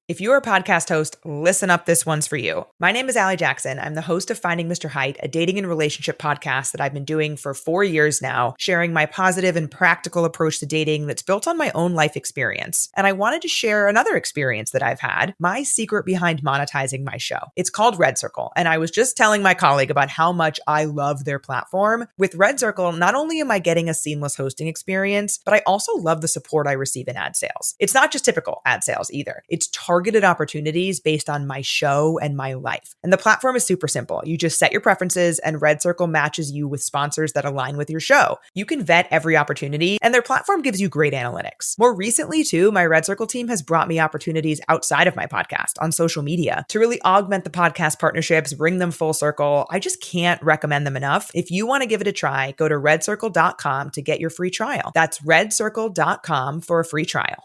If you're a podcast host, listen up, this one's for you. My name is Allie Jackson. I'm the host of Finding Mr. Height, a dating and relationship podcast that I've been doing for 4 years now, sharing my positive and practical approach to dating that's built on my own life experience. And I wanted to share another experience that I've had, my secret behind monetizing my show. It's called Red Circle, and I was just telling my colleague about how much I love their platform. With Red Circle, not only am I getting a seamless hosting experience, but I also love the support I receive in ad sales. It's not just typical ad sales either. It's targeted opportunities based on my show and my life. And the platform is super simple. You just set your preferences and Red Circle matches you with sponsors that align with your show. You can vet every opportunity and their platform gives you great analytics. More recently too, my Red Circle team has brought me opportunities outside of my podcast on social media to really augment the podcast partnerships, bring them full circle. I just can't recommend them enough. If you want to give it a try, go to redcircle.com to get your free trial. That's redcircle.com for a free trial.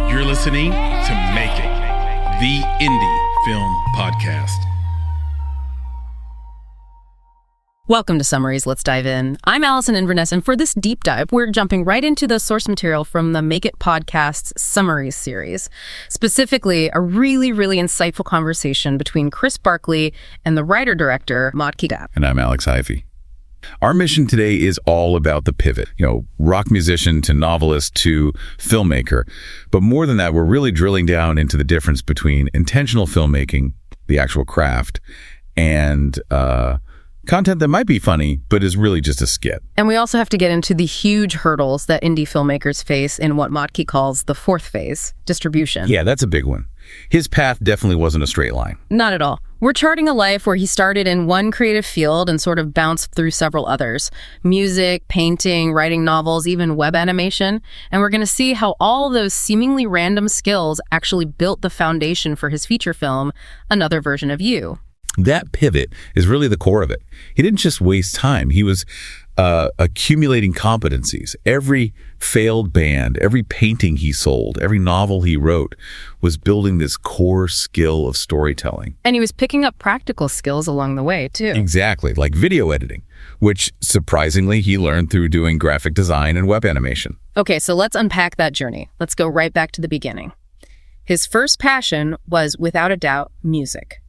You're listening to Make It, the indie film podcast. Welcome to Summaries. Let's dive in. I'm Allison Inverness, and for this deep dive, we're jumping right into the source material from the Make It podcast's Summaries series. Specifically, a really, really insightful conversation between Chris Barkley and the writer-director, Motke Dapp. And I'm Alex Ivey. Our mission today is all about the pivot, rock musician to novelist to filmmaker. But more than that, we're really drilling down into the difference between intentional filmmaking, the actual craft, and content that might be funny, but is really just a skit. And we also have to get into the huge hurdles that indie filmmakers face in what Motke calls the fourth phase, distribution. Yeah, that's a big one. His path definitely wasn't a straight line. Not at all. We're charting a life where he started in one creative field and sort of bounced through several others. Music, painting, writing novels, even web animation. And we're going to see how all those seemingly random skills actually built the foundation for his feature film, Another Version of You. That pivot is really the core of it. He didn't just waste time. He was accumulating competencies. Every failed band, every painting he sold, every novel he wrote was building this core skill of storytelling. And he was picking up practical skills along the way, too. Exactly, like video editing, which surprisingly he learned through doing graphic design and web animation. Okay, so let's unpack that journey. Let's go right back to the beginning. His first passion was, without a doubt, music.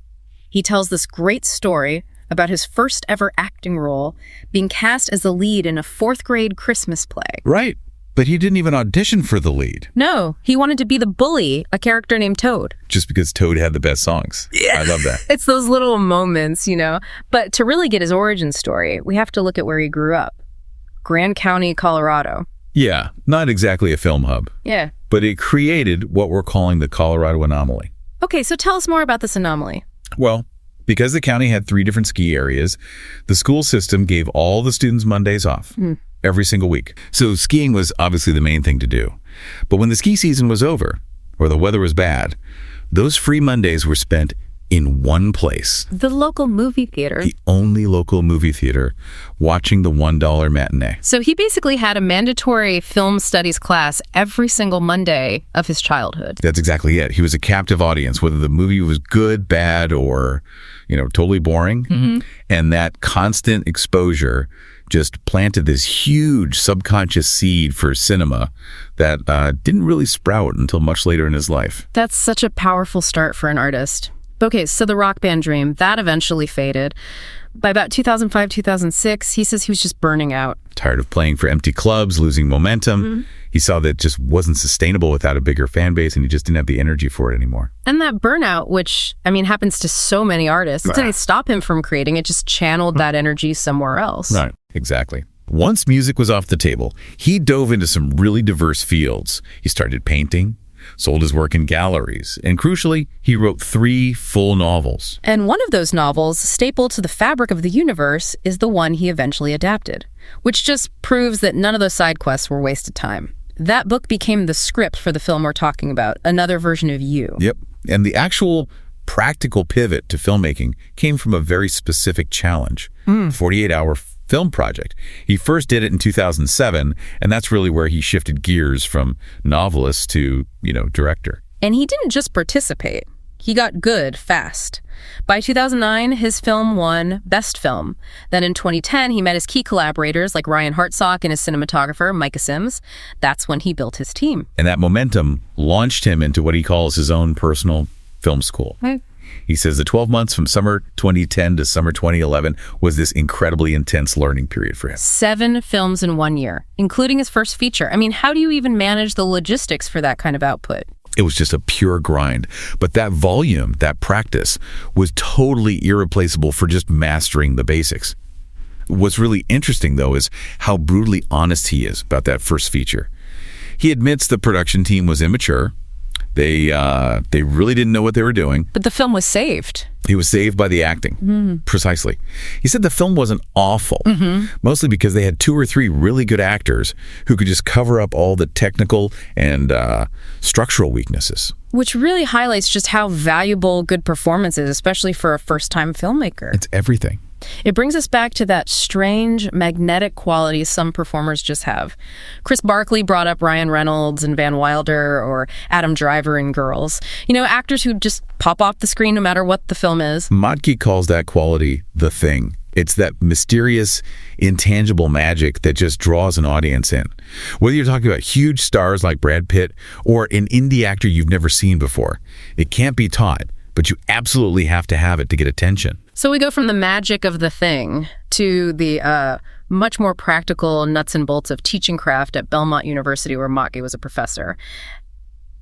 He tells this great story about his first ever acting role being cast as the lead in a fourth grade Christmas play. Right, but he didn't even audition for the lead. No, he wanted to be the bully, a character named Toad. Just because Toad had the best songs. Yeah. I love that. It's those little moments, But to really get his origin story, we have to look at where he grew up. Grand County, Colorado. Yeah, not exactly a film hub. Yeah. But it created what we're calling the Colorado anomaly. Okay, so tell us more about this anomaly. Well, because the county had 3 different ski areas, the school system gave all the students Mondays off every single week. So skiing was obviously the main thing to do. But when the ski season was over, or the weather was bad, those free Mondays were spent in one place. The local movie theater. The only local movie theater, watching the $1 matinee. So he basically had a mandatory film studies class every single Monday of his childhood. That's exactly it. He was a captive audience, whether the movie was good, bad, or, totally boring. Mm-hmm. And that constant exposure just planted this huge subconscious seed for cinema that didn't really sprout until much later in his life. That's such a powerful start for an artist. Okay, so the rock band dream, that eventually faded. By about 2005, 2006, he says he was just burning out. Tired of playing for empty clubs, losing momentum. Mm-hmm. He saw that it just wasn't sustainable without a bigger fan base, and he just didn't have the energy for it anymore. And that burnout, which, happens to so many artists, it didn't stop him from creating. It just channeled that energy somewhere else. Right, exactly. Once music was off the table, he dove into some really diverse fields. He started painting, sold his work in galleries, and crucially, he wrote 3 full novels. And one of those novels, stapled to the fabric of the universe, is the one he eventually adapted, which just proves that none of those side quests were wasted time. That book became the script for the film we're talking about, Another Version of You. Yep, and the actual practical pivot to filmmaking came from a very specific challenge, 48-hour film project. He first did it in 2007, and that's really where he shifted gears from novelist to, director. And he didn't just participate. He got good fast. By 2009, his film won Best Film. Then in 2010, he met his key collaborators like Ryan Hartsock and his cinematographer, Micah Sims. That's when he built his team. And that momentum launched him into what he calls his own personal film school. Right. He says the 12 months from summer 2010 to summer 2011 was this incredibly intense learning period for him. 7 films in 1 year, including his first feature. I mean, how do you even manage the logistics for that kind of output? It was just a pure grind. But that volume, that practice, was totally irreplaceable for just mastering the basics. What's really interesting, though, is how brutally honest he is about that first feature. He admits the production team was immature. They really didn't know what they were doing. But the film was saved. He was saved by the acting. Precisely. He said the film wasn't awful, mostly because they had 2 or 3 really good actors who could just cover up all the technical and structural weaknesses. Which really highlights just how valuable good performance is, especially for a first-time filmmaker. It's everything. It brings us back to that strange magnetic quality some performers just have. Chris Barkley brought up Ryan Reynolds and Van Wilder, or Adam Driver in Girls. You know, actors who just pop off the screen no matter what the film is. Motke calls that quality the thing. It's that mysterious, intangible magic that just draws an audience in. Whether you're talking about huge stars like Brad Pitt or an indie actor you've never seen before, it can't be taught, but you absolutely have to have it to get attention. So we go from the magic of the thing to the much more practical nuts and bolts of teaching craft at Belmont University, where Motke was a professor.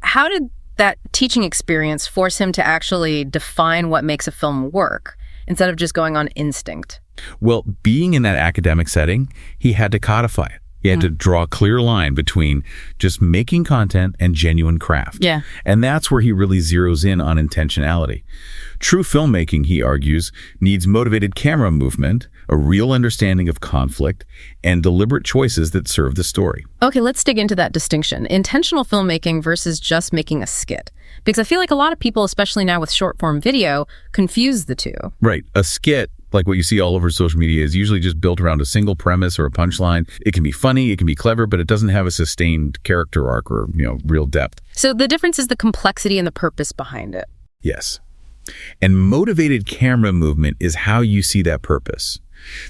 How did that teaching experience force him to actually define what makes a film work instead of just going on instinct? Well, being in that academic setting, he had to codify it. He had to draw a clear line between just making content and genuine craft. Yeah. And that's where he really zeroes in on intentionality. True filmmaking, he argues, needs motivated camera movement, a real understanding of conflict, and deliberate choices that serve the story. Okay, let's dig into that distinction. Intentional filmmaking versus just making a skit. Because I feel like a lot of people, especially now with short-form video, confuse the two. Right. A skit, like what you see all over social media, is usually just built around a single premise or a punchline. It can be funny, it can be clever, but it doesn't have a sustained character arc or, real depth. So the difference is the complexity and the purpose behind it. Yes. And motivated camera movement is how you see that purpose.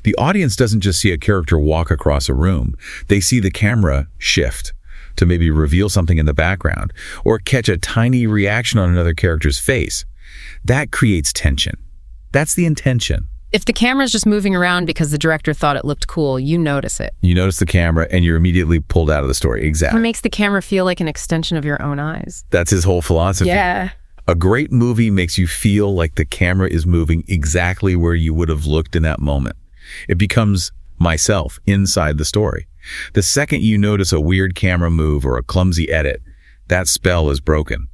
The audience doesn't just see a character walk across a room. They see the camera shift to maybe reveal something in the background or catch a tiny reaction on another character's face. That creates tension. That's the intention. If the camera's just moving around because the director thought it looked cool, you notice it. You notice the camera and you're immediately pulled out of the story. Exactly. It makes the camera feel like an extension of your own eyes. That's his whole philosophy. Yeah. A great movie makes you feel like the camera is moving exactly where you would have looked in that moment. It becomes myself inside the story. The second you notice a weird camera move or a clumsy edit, that spell is broken.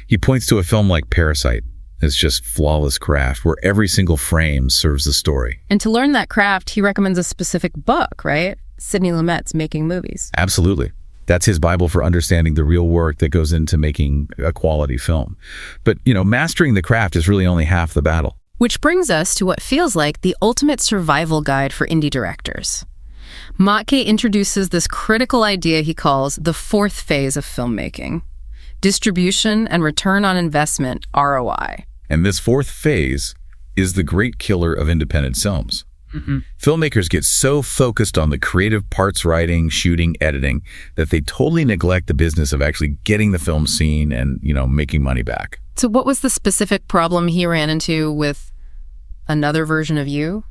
He points to a film like Parasite. It's just flawless craft where every single frame serves the story. And to learn that craft, he recommends a specific book, right? Sidney Lumet's Making Movies. Absolutely. That's his Bible for understanding the real work that goes into making a quality film. But, mastering the craft is really only half the battle. Which brings us to what feels like the ultimate survival guide for indie directors. Motke introduces this critical idea he calls the 4th phase of filmmaking: distribution and return on investment, ROI. And this 4th phase is the great killer of independent films. Filmmakers get so focused on the creative parts, writing, shooting, editing, that they totally neglect the business of actually getting the film seen and, making money back. So what was the specific problem he ran into with Another Version of You?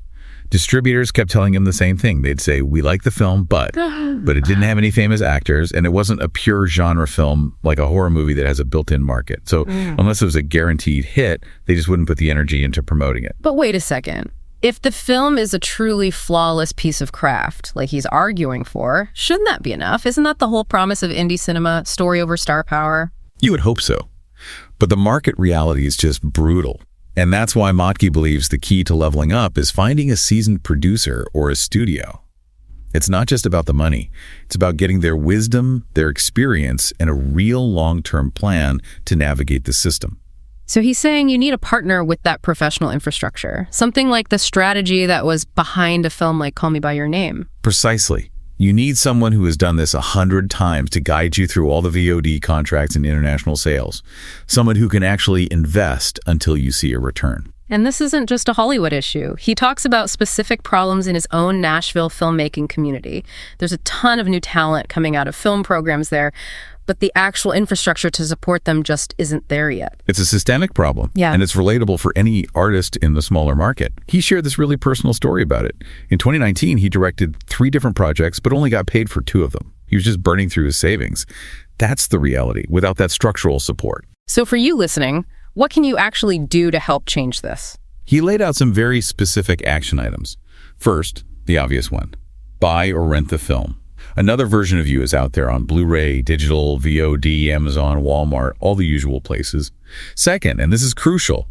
Distributors kept telling him the same thing. They'd say, we like the film, but it didn't have any famous actors, and it wasn't a pure genre film like a horror movie that has a built-in market. So unless it was a guaranteed hit, they just wouldn't put the energy into promoting it. But wait a second. If the film is a truly flawless piece of craft, like he's arguing for, shouldn't that be enough? Isn't that the whole promise of indie cinema, story over star power? You would hope so. But the market reality is just brutal. And that's why Motke believes the key to leveling up is finding a seasoned producer or a studio. It's not just about the money. It's about getting their wisdom, their experience, and a real long-term plan to navigate the system. So he's saying you need a partner with that professional infrastructure, something like the strategy that was behind a film like Call Me By Your Name. Precisely. You need someone who has done this 100 times to guide you through all the VOD contracts and international sales. Someone who can actually invest until you see a return. And this isn't just a Hollywood issue. He talks about specific problems in his own Nashville filmmaking community. There's a ton of new talent coming out of film programs there, but the actual infrastructure to support them just isn't there yet. It's a systemic problem, and it's relatable for any artist in the smaller market. He shared this really personal story about it. In 2019, he directed 3 different projects, but only got paid for 2 of them. He was just burning through his savings. That's the reality without that structural support. So for you listening, what can you actually do to help change this? He laid out some very specific action items. First, the obvious one, buy or rent the film. Another version of you is out there on Blu-ray, digital, VOD, Amazon, Walmart, all the usual places. Second, and this is crucial,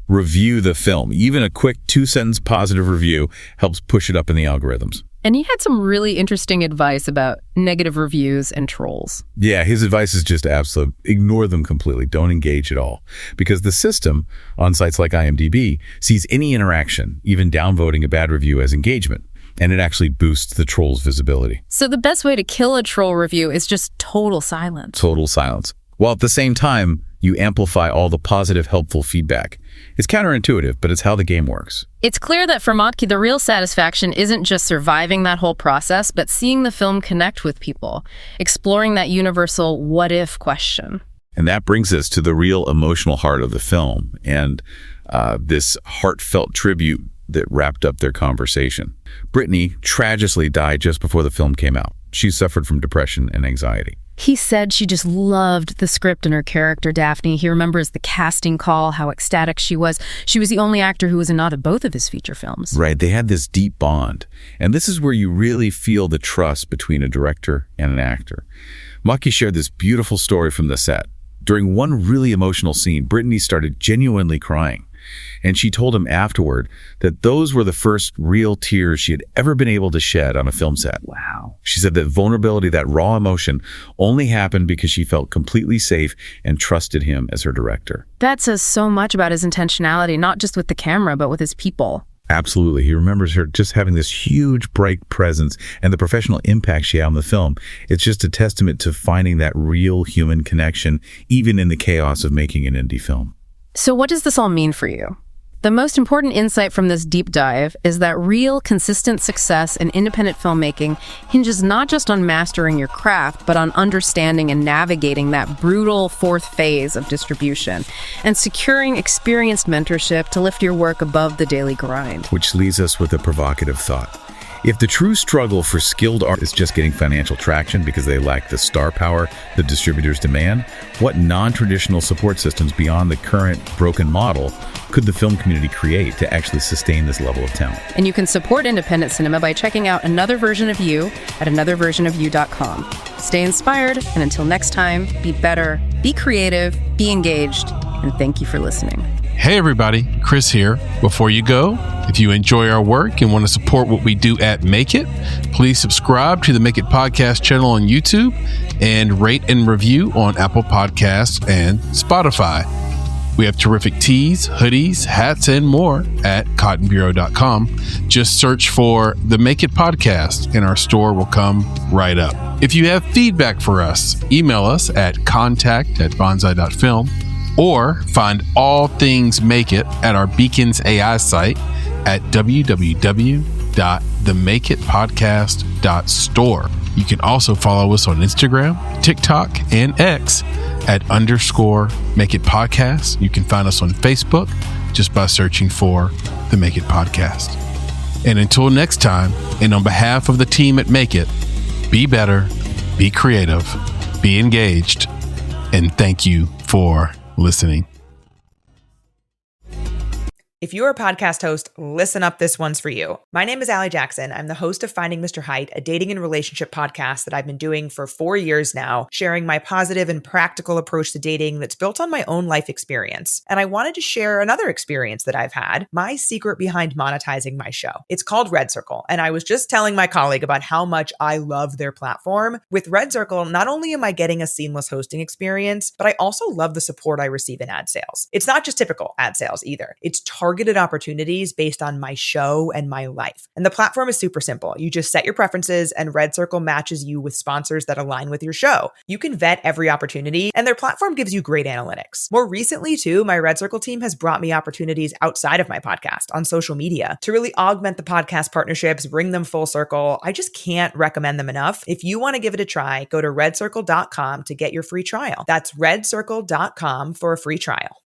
review the film. Even a quick 2-sentence positive review helps push it up in the algorithms. And he had some really interesting advice about negative reviews and trolls. Yeah, his advice is just absolute. Ignore them completely. Don't engage at all. Because the system on sites like IMDb sees any interaction, even downvoting a bad review, as engagement. And it actually boosts the troll's visibility. So the best way to kill a troll review is just total silence. Total silence. While at the same time, you amplify all the positive, helpful feedback. It's counterintuitive, but it's how the game works. It's clear that for Motke, the real satisfaction isn't just surviving that whole process, but seeing the film connect with people, exploring that universal what-if question. And that brings us to the real emotional heart of the film and this heartfelt tribute that wrapped up their conversation. Brittany tragically died just before the film came out. She suffered from depression and anxiety. He said she just loved the script and her character, Daphne. He remembers the casting call, how ecstatic she was. She was the only actor who was in not of both of his feature films. Right, they had this deep bond. And this is where you really feel the trust between a director and an actor. Motke shared this beautiful story from the set. During one really emotional scene, Brittany started genuinely crying. And she told him afterward that those were the first real tears she had ever been able to shed on a film set. Wow. She said that vulnerability, that raw emotion, only happened because she felt completely safe and trusted him as her director. That says so much about his intentionality, not just with the camera, but with his people. Absolutely. He remembers her just having this huge, bright presence and the professional impact she had on the film. It's just a testament to finding that real human connection, even in the chaos of making an indie film. So what does this all mean for you? The most important insight from this deep dive is that real, consistent success in independent filmmaking hinges not just on mastering your craft, but on understanding and navigating that brutal 4th phase of distribution and securing experienced mentorship to lift your work above the daily grind. Which leaves us with a provocative thought. If the true struggle for skilled art is just getting financial traction because they lack the star power the distributors demand, what non-traditional support systems beyond the current broken model could the film community create to actually sustain this level of talent? And you can support independent cinema by checking out Another Version of You at anotherversionofyou.com. Stay inspired, and until next time, be better, be creative, be engaged, and thank you for listening. Hey everybody, Chris here. Before you go, if you enjoy our work and want to support what we do at Make It, please subscribe to the Make It Podcast channel on YouTube and rate and review on Apple Podcasts and Spotify. We have terrific tees, hoodies, hats, and more at cottonbureau.com. Just search for the Make It Podcast and our store will come right up. If you have feedback for us, email us at contact@bonsai.film. Or find all things Make It at our Beacons AI site at www.themakeitpodcast.store. You can also follow us on Instagram, TikTok, and X at _Make It Podcast. You can find us on Facebook just by searching for The Make It Podcast. And until next time, and on behalf of the team at Make It, be better, be creative, be engaged, and thank you for listening. If you're a podcast host, listen up, this one's for you. My name is Allie Jackson. I'm the host of Finding Mr. Height, a dating and relationship podcast that I've been doing for 4 years now, sharing my positive and practical approach to dating that's built on my own life experience. And I wanted to share another experience that I've had, my secret behind monetizing my show. It's called Red Circle, and I was just telling my colleague about how much I love their platform. With Red Circle, not only am I getting a seamless hosting experience, but I also love the support I receive in ad sales. It's not just typical ad sales either. It's targeted targeted opportunities based on my show and my life. And the platform is super simple. You just set your preferences and Red Circle matches you with sponsors that align with your show. You can vet every opportunity and their platform gives you great analytics. More recently too, my Red Circle team has brought me opportunities outside of my podcast on social media to really augment the podcast partnerships, bring them full circle. I just can't recommend them enough. If you want to give it a try, go to redcircle.com to get your free trial. That's redcircle.com for a free trial.